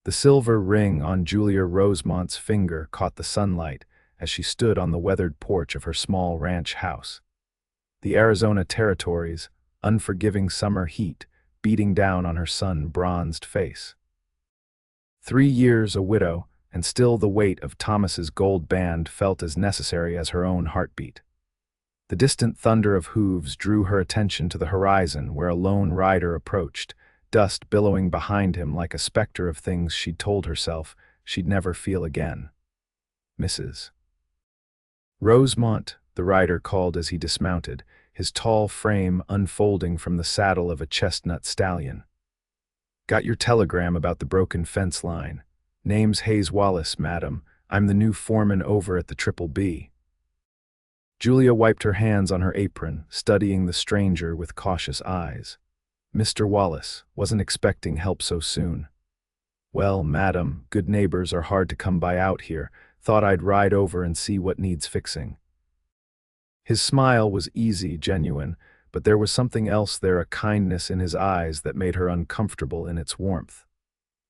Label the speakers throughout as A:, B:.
A: The silver ring on Julia Rosemont's finger caught the sunlight as she stood on the weathered porch of her small ranch house. The Arizona territories, unforgiving summer heat, beating down on her sun-bronzed face. 3 years a widow, and still the weight of Thomas's gold band felt as necessary as her own heartbeat. The distant thunder of hooves drew her attention to the horizon where a lone rider approached, dust billowing behind him like a specter of things she'd told herself she'd never feel again. Mrs. Rosemont, the rider called as he dismounted, his tall frame unfolding from the saddle of a chestnut stallion. "Got your telegram about the broken fence line. Name's Hayes Wallace, madam. I'm the new foreman over at the Triple B." Julia wiped her hands on her apron, studying the stranger with cautious eyes. "Mr. Wallace, wasn't expecting help so soon." "Well, madam, good neighbors are hard to come by out here. Thought I'd ride over and see what needs fixing." His smile was easy, genuine, but there was something else there, a kindness in his eyes that made her uncomfortable in its warmth.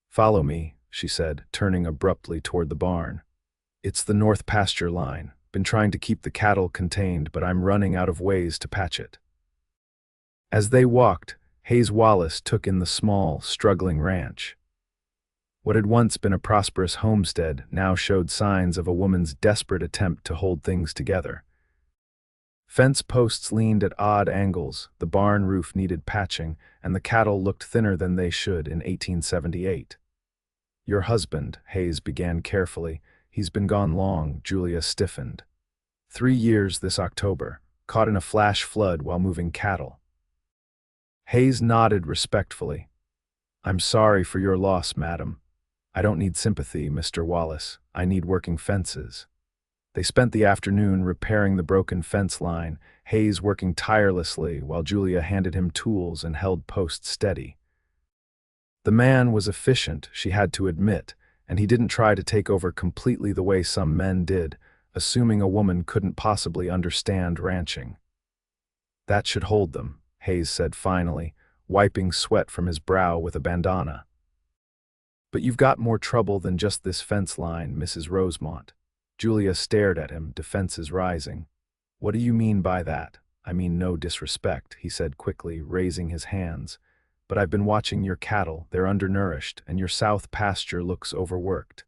A: "Follow me," she said, turning abruptly toward the barn. "It's the north pasture line. Been trying to keep the cattle contained, but I'm running out of ways to patch it." As they walked, Hayes Wallace took in the small, struggling ranch. What had once been a prosperous homestead now showed signs of a woman's desperate attempt to hold things together. Fence posts leaned at odd angles, the barn roof needed patching, and the cattle looked thinner than they should in 1878. "Your husband," Hayes began carefully. "He's been gone long." Julia stiffened. 3 years this October, caught in a flash flood while moving cattle. Hayes nodded respectfully. "I'm sorry for your loss, madam. I don't need sympathy, Mr. Wallace. I need working fences." They spent the afternoon repairing the broken fence line, Hayes working tirelessly while Julia handed him tools and held posts steady. The man was efficient, she had to admit, and he didn't try to take over completely the way some men did, assuming a woman couldn't possibly understand ranching. "That should hold them," Hayes said finally, wiping sweat from his brow with a bandana. "But you've got more trouble than just this fence line, Mrs. Rosemont." Julia stared at him, defenses rising. "What do you mean by that?" "I mean no disrespect," he said quickly, raising his hands. "But I've been watching your cattle. They're undernourished, and your south pasture looks overworked."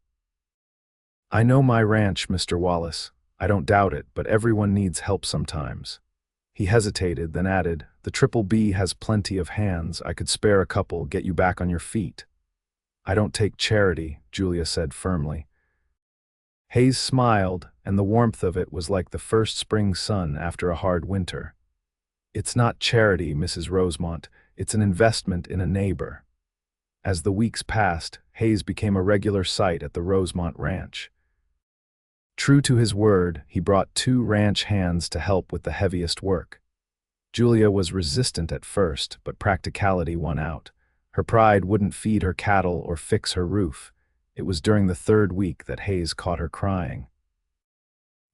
A: "I know my ranch, Mr. Wallace. I don't doubt it, but everyone needs help sometimes." He hesitated, then added, "The Triple B has plenty of hands. I could spare a couple, get you back on your feet." "I don't take charity," Julia said firmly. Hayes smiled, and the warmth of it was like the first spring sun after a hard winter. "It's not charity, Mrs. Rosemont. It's an investment in a neighbor." As the weeks passed, Hayes became a regular sight at the Rosemont ranch. True to his word, he brought 2 ranch hands to help with the heaviest work. Julia was resistant at first, but practicality won out. Her pride wouldn't feed her cattle or fix her roof. It was during the 3rd week that Hayes caught her crying.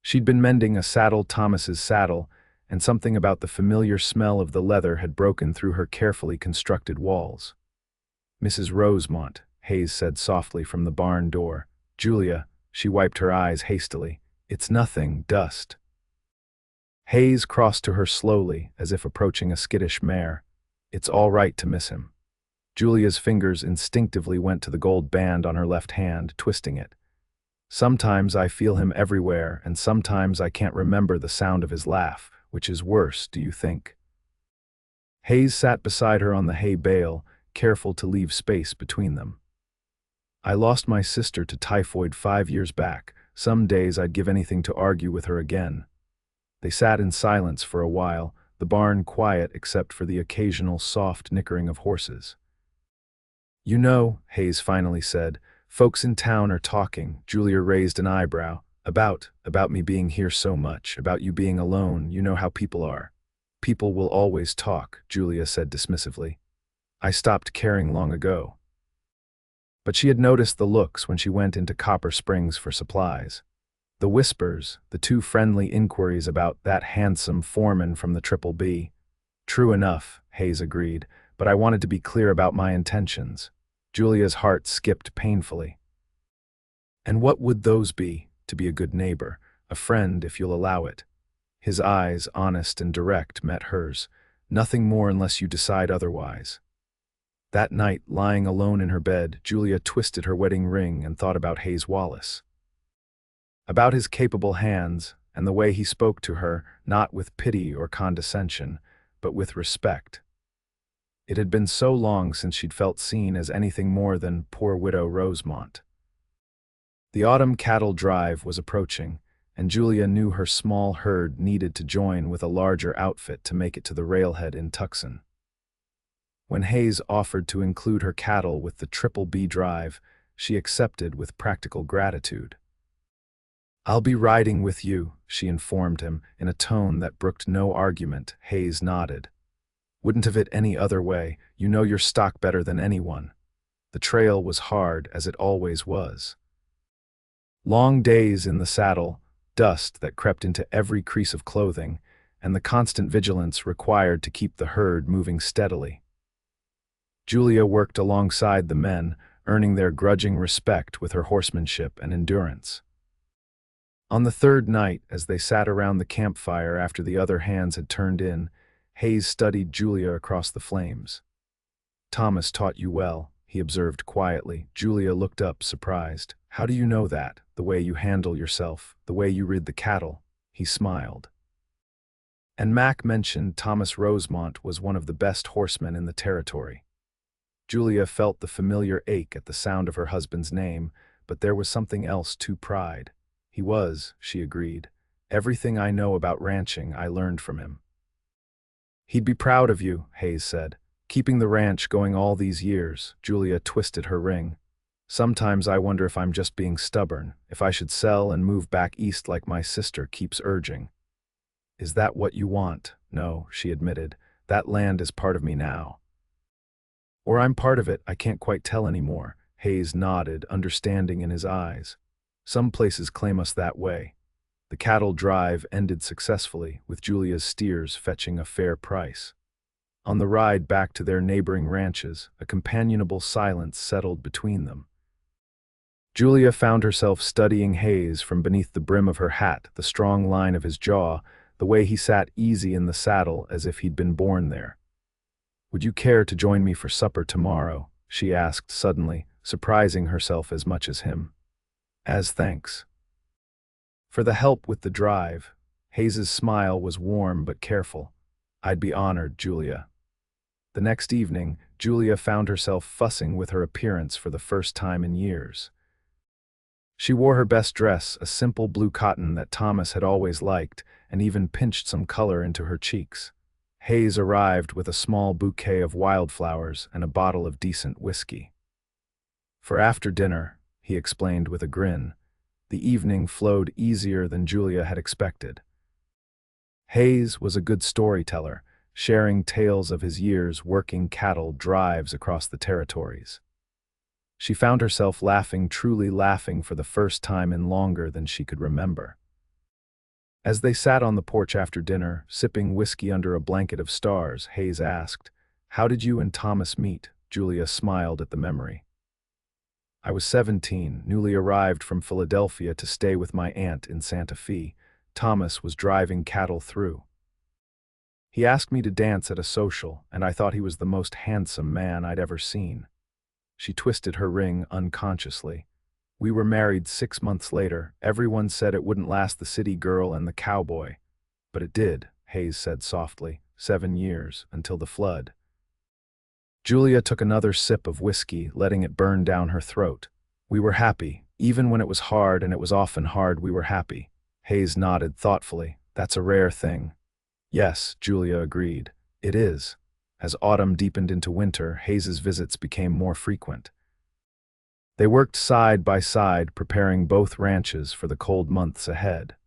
A: She'd been mending Thomas's saddle, and something about the familiar smell of the leather had broken through her carefully constructed walls. "Mrs. Rosemont," Hayes said softly from the barn door. "Julia," she wiped her eyes hastily. "It's nothing, dust." Hayes crossed to her slowly, as if approaching a skittish mare. "It's all right to miss him." Julia's fingers instinctively went to the gold band on her left hand, twisting it. "Sometimes I feel him everywhere, and sometimes I can't remember the sound of his laugh. Which is worse, do you think?" Hayes sat beside her on the hay bale, careful to leave space between them. "I lost my sister to typhoid 5 years back. Some days I'd give anything to argue with her again." They sat in silence for a while, the barn quiet except for the occasional soft nickering of horses. "You know," Hayes finally said, "folks in town are talking." Julia raised an eyebrow. About me being here so much, about you being alone. You know how people are." "People will always talk," Julia said dismissively. "I stopped caring long ago." But she had noticed the looks when she went into Copper Springs for supplies. The whispers, the 2 friendly inquiries about that handsome foreman from the Triple B. "True enough," Hayes agreed, "but I wanted to be clear about my intentions." Julia's heart skipped painfully. And what would those be? To be a good neighbor, a friend if you'll allow it. His eyes, honest and direct, met hers. Nothing more unless you decide otherwise. That night, lying alone in her bed, Julia twisted her wedding ring and thought about Hayes Wallace. About his capable hands and the way he spoke to her, not with pity or condescension, but with respect. It had been so long since she'd felt seen as anything more than poor widow Rosemont. The autumn cattle drive was approaching, and Julia knew her small herd needed to join with a larger outfit to make it to the railhead in Tucson. When Hayes offered to include her cattle with the Triple B drive, she accepted with practical gratitude. "I'll be riding with you," she informed him, in a tone that brooked no argument. Hayes nodded. "Wouldn't have it any other way. You know your stock better than anyone." The trail was hard, as it always was. Long days in the saddle, dust that crept into every crease of clothing, and the constant vigilance required to keep the herd moving steadily. Julia worked alongside the men, earning their grudging respect with her horsemanship and endurance. On the third night, as they sat around the campfire after the other hands had turned in, Hayes studied Julia across the flames. "Thomas taught you well," he observed quietly. Julia looked up, surprised. "How do you know that? The way you handle yourself, the way you rid the cattle?" He smiled. And Mac mentioned Thomas Rosemont was one of the best horsemen in the territory. Julia felt the familiar ache at the sound of her husband's name, but there was something else to pride. "He was," she agreed. "Everything I know about ranching I learned from him." "He'd be proud of you," Hayes said. "Keeping the ranch going all these years." Julia twisted her ring. "Sometimes I wonder if I'm just being stubborn, if I should sell and move back east like my sister keeps urging." "Is that what you want?" "No," she admitted. "That land is part of me now. Or I'm part of it, I can't quite tell anymore." Hayes nodded, understanding in his eyes. "Some places claim us that way." The cattle drive ended successfully, with Julia's steers fetching a fair price. On the ride back to their neighboring ranches, a companionable silence settled between them. Julia found herself studying Hayes from beneath the brim of her hat, the strong line of his jaw, the way he sat easy in the saddle as if he'd been born there. "Would you care to join me for supper tomorrow?" she asked suddenly, surprising herself as much as him. "As thanks." For the help with the drive, Hayes's smile was warm but careful. "I'd be honored, Julia." The next evening, Julia found herself fussing with her appearance for the first time in years. She wore her best dress, a simple blue cotton that Thomas had always liked, and even pinched some color into her cheeks. Hayes arrived with a small bouquet of wildflowers and a bottle of decent whiskey. "For after dinner," he explained with a grin. The evening flowed easier than Julia had expected. Hayes was a good storyteller, sharing tales of his years working cattle drives across the territories. She found herself laughing, truly laughing for the first time in longer than she could remember. As they sat on the porch after dinner, sipping whiskey under a blanket of stars, Hayes asked, "How did you and Thomas meet?" Julia smiled at the memory. "I was 17, newly arrived from Philadelphia to stay with my aunt in Santa Fe. Thomas was driving cattle through. He asked me to dance at a social, and I thought he was the most handsome man I'd ever seen." She twisted her ring unconsciously. "We were married 6 months later. Everyone said it wouldn't last the city girl and the cowboy. But it did," Hayes said softly. 7 years, until the flood." Julia took another sip of whiskey, letting it burn down her throat. "We were happy. Even when it was hard, and it was often hard, we were happy." Hayes nodded thoughtfully. "That's a rare thing." "Yes," Julia agreed. "It is." As autumn deepened into winter, Hayes's visits became more frequent. They worked side by side, preparing both ranches for the cold months ahead.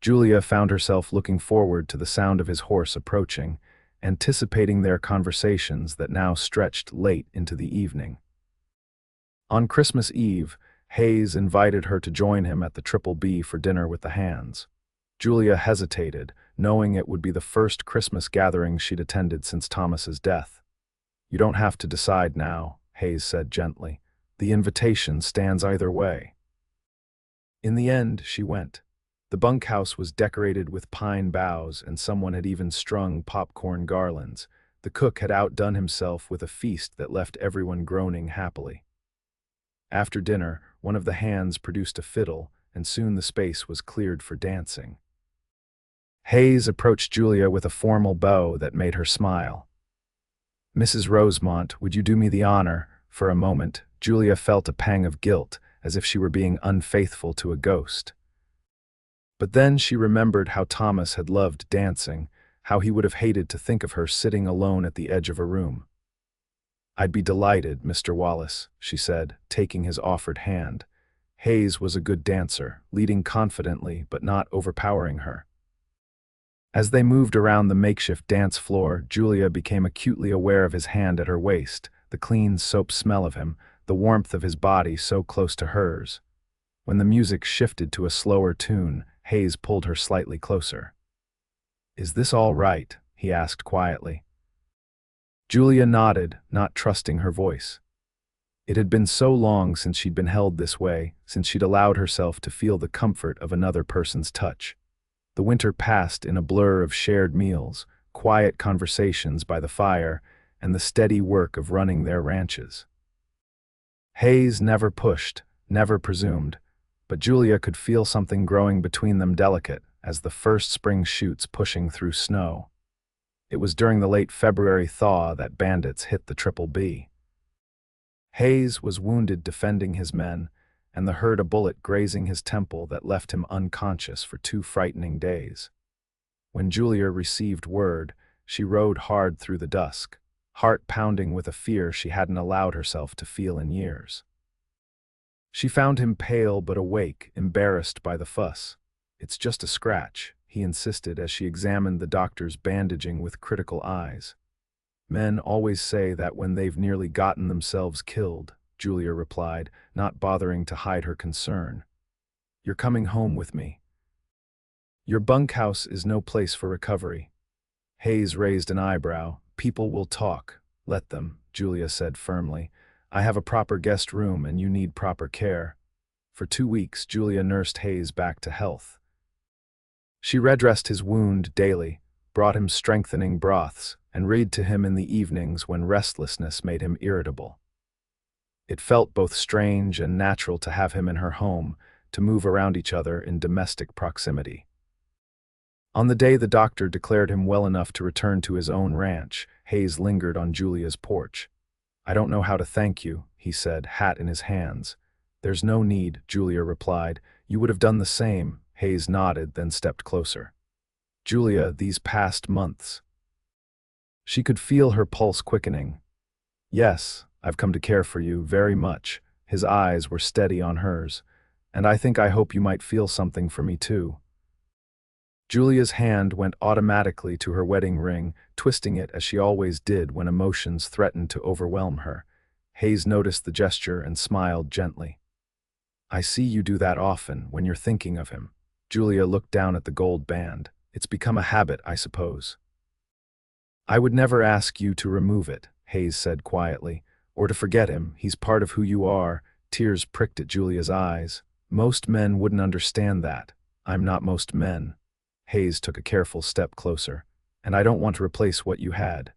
A: Julia found herself looking forward to the sound of his horse approaching, anticipating their conversations that now stretched late into the evening. On Christmas Eve, Hayes invited her to join him at the Triple B for dinner with the hands. Julia hesitated, knowing it would be the first Christmas gathering she'd attended since Thomas's death. "You don't have to decide now," Hayes said gently. The invitation stands either way. In the end, she went. The bunkhouse was decorated with pine boughs, and someone had even strung popcorn garlands. The cook had outdone himself with a feast that left everyone groaning happily. After dinner, one of the hands produced a fiddle, and soon the space was cleared for dancing. Hayes approached Julia with a formal bow that made her smile. "Mrs. Rosemont, would you do me the honor?" For a moment, Julia felt a pang of guilt, as if she were being unfaithful to a ghost. But then she remembered how Thomas had loved dancing, how he would have hated to think of her sitting alone at the edge of a room. "I'd be delighted, Mr. Wallace," she said, taking his offered hand. Hayes was a good dancer, leading confidently but not overpowering her. As they moved around the makeshift dance floor, Julia became acutely aware of his hand at her waist, the clean soap smell of him, the warmth of his body so close to hers. When the music shifted to a slower tune, Hayes pulled her slightly closer. "Is this all right?" he asked quietly. Julia nodded, not trusting her voice. It had been so long since she'd been held this way, since she'd allowed herself to feel the comfort of another person's touch. The winter passed in a blur of shared meals, quiet conversations by the fire, and the steady work of running their ranches. Hayes never pushed, never presumed, but Julia could feel something growing between them, delicate, as the first spring shoots pushing through snow. It was during the late February thaw that bandits hit the Triple B. Hayes was wounded defending his men, and heard a bullet grazing his temple that left him unconscious for 2 frightening days. When Julia received word, she rode hard through the dusk, heart pounding with a fear she hadn't allowed herself to feel in years. She found him pale but awake, embarrassed by the fuss. "It's just a scratch," he insisted as she examined the doctor's bandaging with critical eyes. "Men always say that when they've nearly gotten themselves killed," Julia replied, not bothering to hide her concern. "You're coming home with me. Your bunkhouse is no place for recovery." Hayes raised an eyebrow. "People will talk. Let them," Julia said firmly. "I have a proper guest room and you need proper care." For 2 weeks, Julia nursed Hayes back to health. She redressed his wound daily, brought him strengthening broths, and read to him in the evenings when restlessness made him irritable. It felt both strange and natural to have him in her home, to move around each other in domestic proximity. On the day the doctor declared him well enough to return to his own ranch, Hayes lingered on Julia's porch. "I don't know how to thank you," he said, hat in his hands. "There's no need," Julia replied. "You would have done the same." Hayes nodded, then stepped closer. "Julia, these past months." She could feel her pulse quickening. "Yes, I've come to care for you very much." His eyes were steady on hers. "And I hope you might feel something for me too." Julia's hand went automatically to her wedding ring, twisting it as she always did when emotions threatened to overwhelm her. Hayes noticed the gesture and smiled gently. "I see you do that often when you're thinking of him." Julia looked down at the gold band. "It's become a habit, I suppose." "I would never ask you to remove it," Hayes said quietly, "or to forget him. He's part of who you are." Tears pricked at Julia's eyes. "Most men wouldn't understand that. I'm not most men." Hayes took a careful step closer. "And I don't want to replace what you had.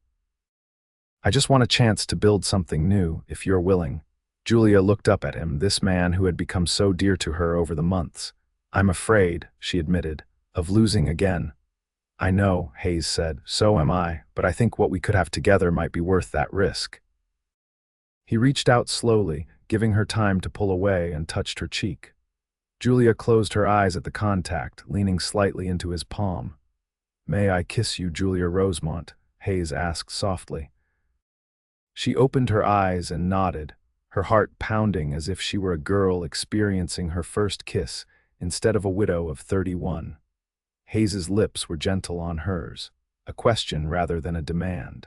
A: I just want a chance to build something new, if you're willing." Julia looked up at him, this man who had become so dear to her over the months. "I'm afraid," she admitted, "of losing again." "I know," Hayes said, "so am I, but I think what we could have together might be worth that risk." He reached out slowly, giving her time to pull away, and touched her cheek. Julia closed her eyes at the contact, leaning slightly into his palm. "May I kiss you, Julia Rosemont?" Hayes asked softly. She opened her eyes and nodded, her heart pounding as if she were a girl experiencing her first kiss instead of a widow of 31. Hayes's lips were gentle on hers, a question rather than a demand.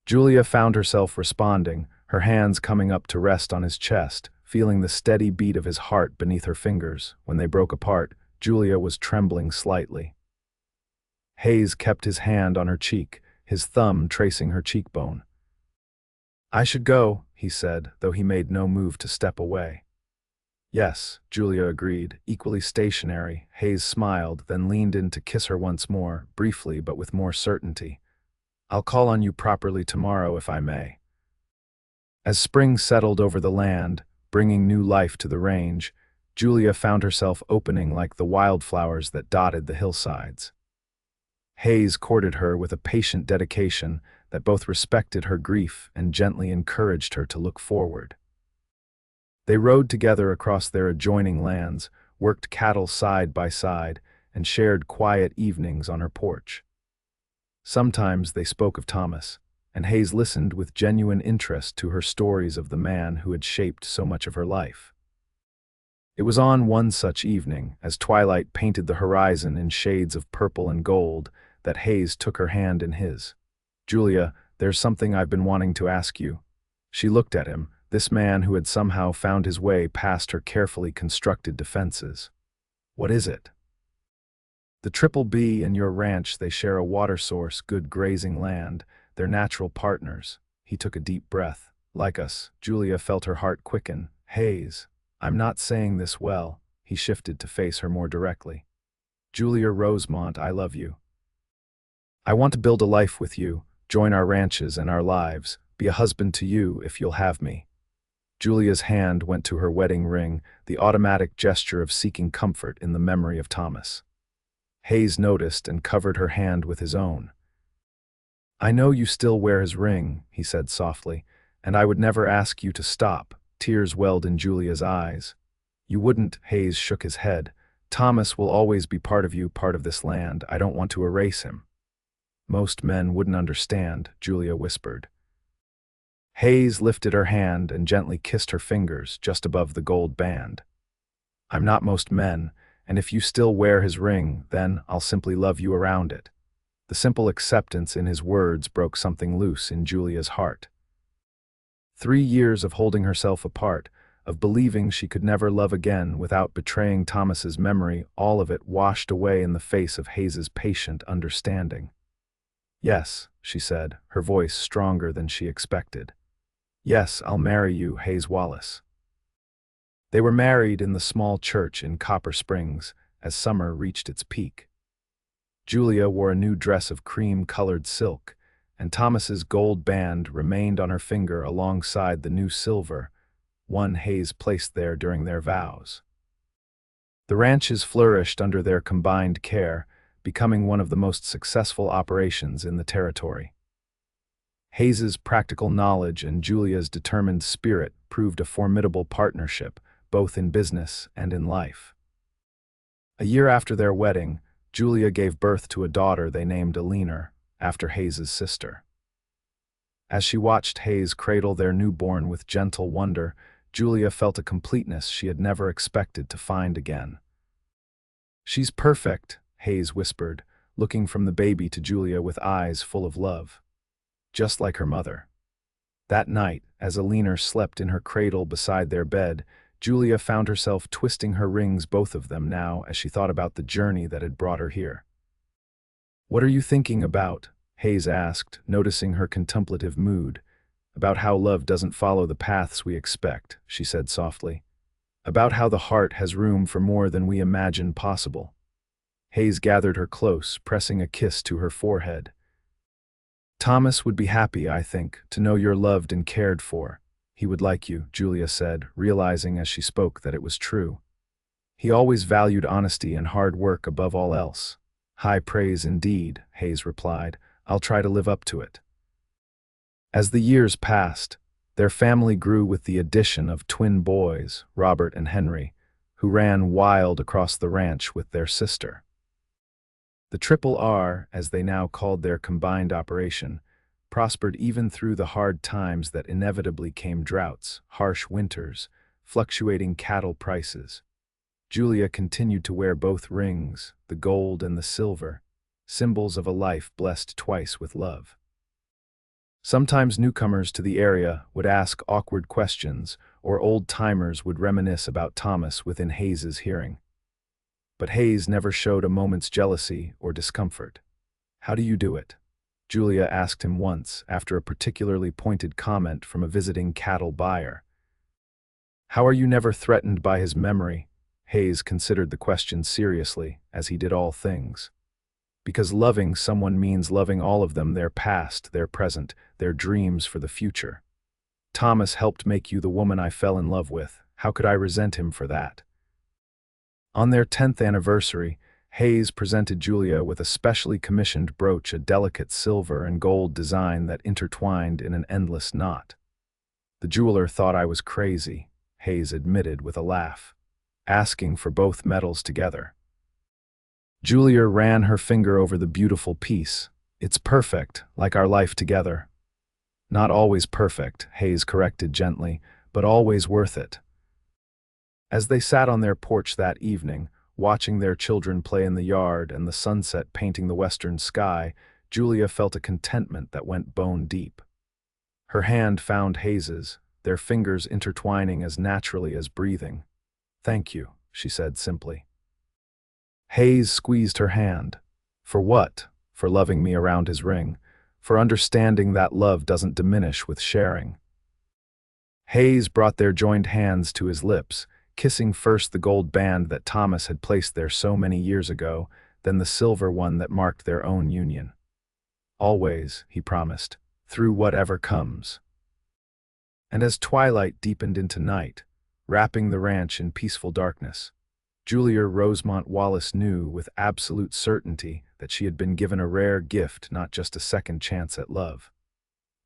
A: Julia found herself responding, her hands coming up to rest on his chest, feeling the steady beat of his heart beneath her fingers. When they broke apart, Julia was trembling slightly. Hayes kept his hand on her cheek, his thumb tracing her cheekbone. I should go, he said, though he made no move to step away. Yes, Julia agreed, equally stationary. Hayes smiled, then leaned in to kiss her once more, briefly but with more certainty. I'll call on you properly tomorrow if I may. As spring settled over the land, bringing new life to the range, Julia found herself opening like the wildflowers that dotted the hillsides. Hayes courted her with a patient dedication that both respected her grief and gently encouraged her to look forward. They rode together across their adjoining lands, worked cattle side by side, and shared quiet evenings on her porch. Sometimes they spoke of Thomas, and Hayes listened with genuine interest to her stories of the man who had shaped so much of her life. It was on one such evening, as twilight painted the horizon in shades of purple and gold, that Hayes took her hand in his. "Julia, there's something I've been wanting to ask you." She looked at him, this man who had somehow found his way past her carefully constructed defenses. "What is it?" "The Triple B and your ranch, they share a water source, good grazing land. They're natural partners." He took a deep breath. "Like us." Julia felt her heart quicken. "Hayes, I'm not saying this well." He shifted to face her more directly. "Julia Rosemont, I love you. I want to build a life with you, join our ranches and our lives, be a husband to you if you'll have me." Julia's hand went to her wedding ring, the automatic gesture of seeking comfort in the memory of Thomas. Hayes noticed and covered her hand with his own. "I know you still wear his ring," he said softly, "and I would never ask you to stop." Tears welled in Julia's eyes. "You wouldn't," Hayes shook his head. "Thomas will always be part of you, part of this land. I don't want to erase him." "Most men wouldn't understand," Julia whispered. Hayes lifted her hand and gently kissed her fingers just above the gold band. "I'm not most men, and if you still wear his ring, then I'll simply love you around it." The simple acceptance in his words broke something loose in Julia's heart. 3 years of holding herself apart, of believing she could never love again without betraying Thomas's memory, all of it washed away in the face of Hayes's patient understanding. "Yes," she said, her voice stronger than she expected. "Yes, I'll marry you, Hayes Wallace." They were married in the small church in Copper Springs as summer reached its peak. Julia wore a new dress of cream-colored silk, and Thomas's gold band remained on her finger alongside the new silver, one Hayes placed there during their vows. The ranches flourished under their combined care, becoming one of the most successful operations in the territory. Hayes's practical knowledge and Julia's determined spirit proved a formidable partnership, both in business and in life. A year after their wedding, Julia gave birth to a daughter they named Eleanor, after Hayes's sister. As she watched Hayes cradle their newborn with gentle wonder, Julia felt a completeness she had never expected to find again. "She's perfect," Hayes whispered, looking from the baby to Julia with eyes full of love. "Just like her mother." That night, as Eleanor slept in her cradle beside their bed, Julia found herself twisting her rings, both of them now, as she thought about the journey that had brought her here. "What are you thinking about?" Hayes asked, noticing her contemplative mood. "About how love doesn't follow the paths we expect," she said softly. "About how the heart has room for more than we imagine possible." Hayes gathered her close, pressing a kiss to her forehead. "Thomas would be happy, I think, to know you're loved and cared for. He would like you," Julia said, realizing as she spoke that it was true. "He always valued honesty and hard work above all else." "High praise indeed," Hayes replied. "I'll try to live up to it." As the years passed, their family grew with the addition of twin boys, Robert and Henry, who ran wild across the ranch with their sister. The Triple R, as they now called their combined operation, prospered even through the hard times that inevitably came: droughts, harsh winters, fluctuating cattle prices. Julia continued to wear both rings, the gold and the silver, symbols of a life blessed twice with love. Sometimes newcomers to the area would ask awkward questions, or old-timers would reminisce about Thomas within Hayes's hearing. But Hayes never showed a moment's jealousy or discomfort. "How do you do it?" Julia asked him once after a particularly pointed comment from a visiting cattle buyer. How are you never threatened by his memory? Hayes considered the question seriously, as he did all things. Because loving someone means loving all of them, their past, their present, their dreams for the future. Thomas helped make you the woman I fell in love with. How could I resent him for that? On their 10th anniversary, Hayes presented Julia with a specially commissioned brooch, a delicate silver and gold design that intertwined in an endless knot. The jeweler thought I was crazy, Hayes admitted with a laugh, asking for both metals together. Julia ran her finger over the beautiful piece. It's perfect, like our life together. Not always perfect, Hayes corrected gently, but always worth it. As they sat on their porch that evening, watching their children play in the yard and the sunset painting the western sky, Julia felt a contentment that went bone deep. Her hand found Hayes's, their fingers intertwining as naturally as breathing. "Thank you," she said simply. Hayes squeezed her hand. For what? For loving me around his ring, for understanding that love doesn't diminish with sharing. Hayes brought their joined hands to his lips, kissing first the gold band that Thomas had placed there so many years ago, then the silver one that marked their own union. Always, he promised, through whatever comes. And as twilight deepened into night, wrapping the ranch in peaceful darkness, Julia Rosemont Wallace knew with absolute certainty that she had been given a rare gift, not just a second chance at love,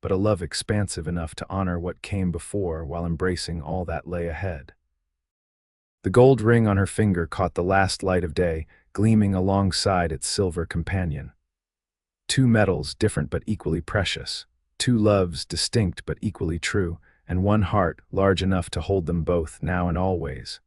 A: but a love expansive enough to honor what came before while embracing all that lay ahead. The gold ring on her finger caught the last light of day, gleaming alongside its silver companion. Two metals different but equally precious, two loves distinct but equally true, and one heart large enough to hold them both now and always.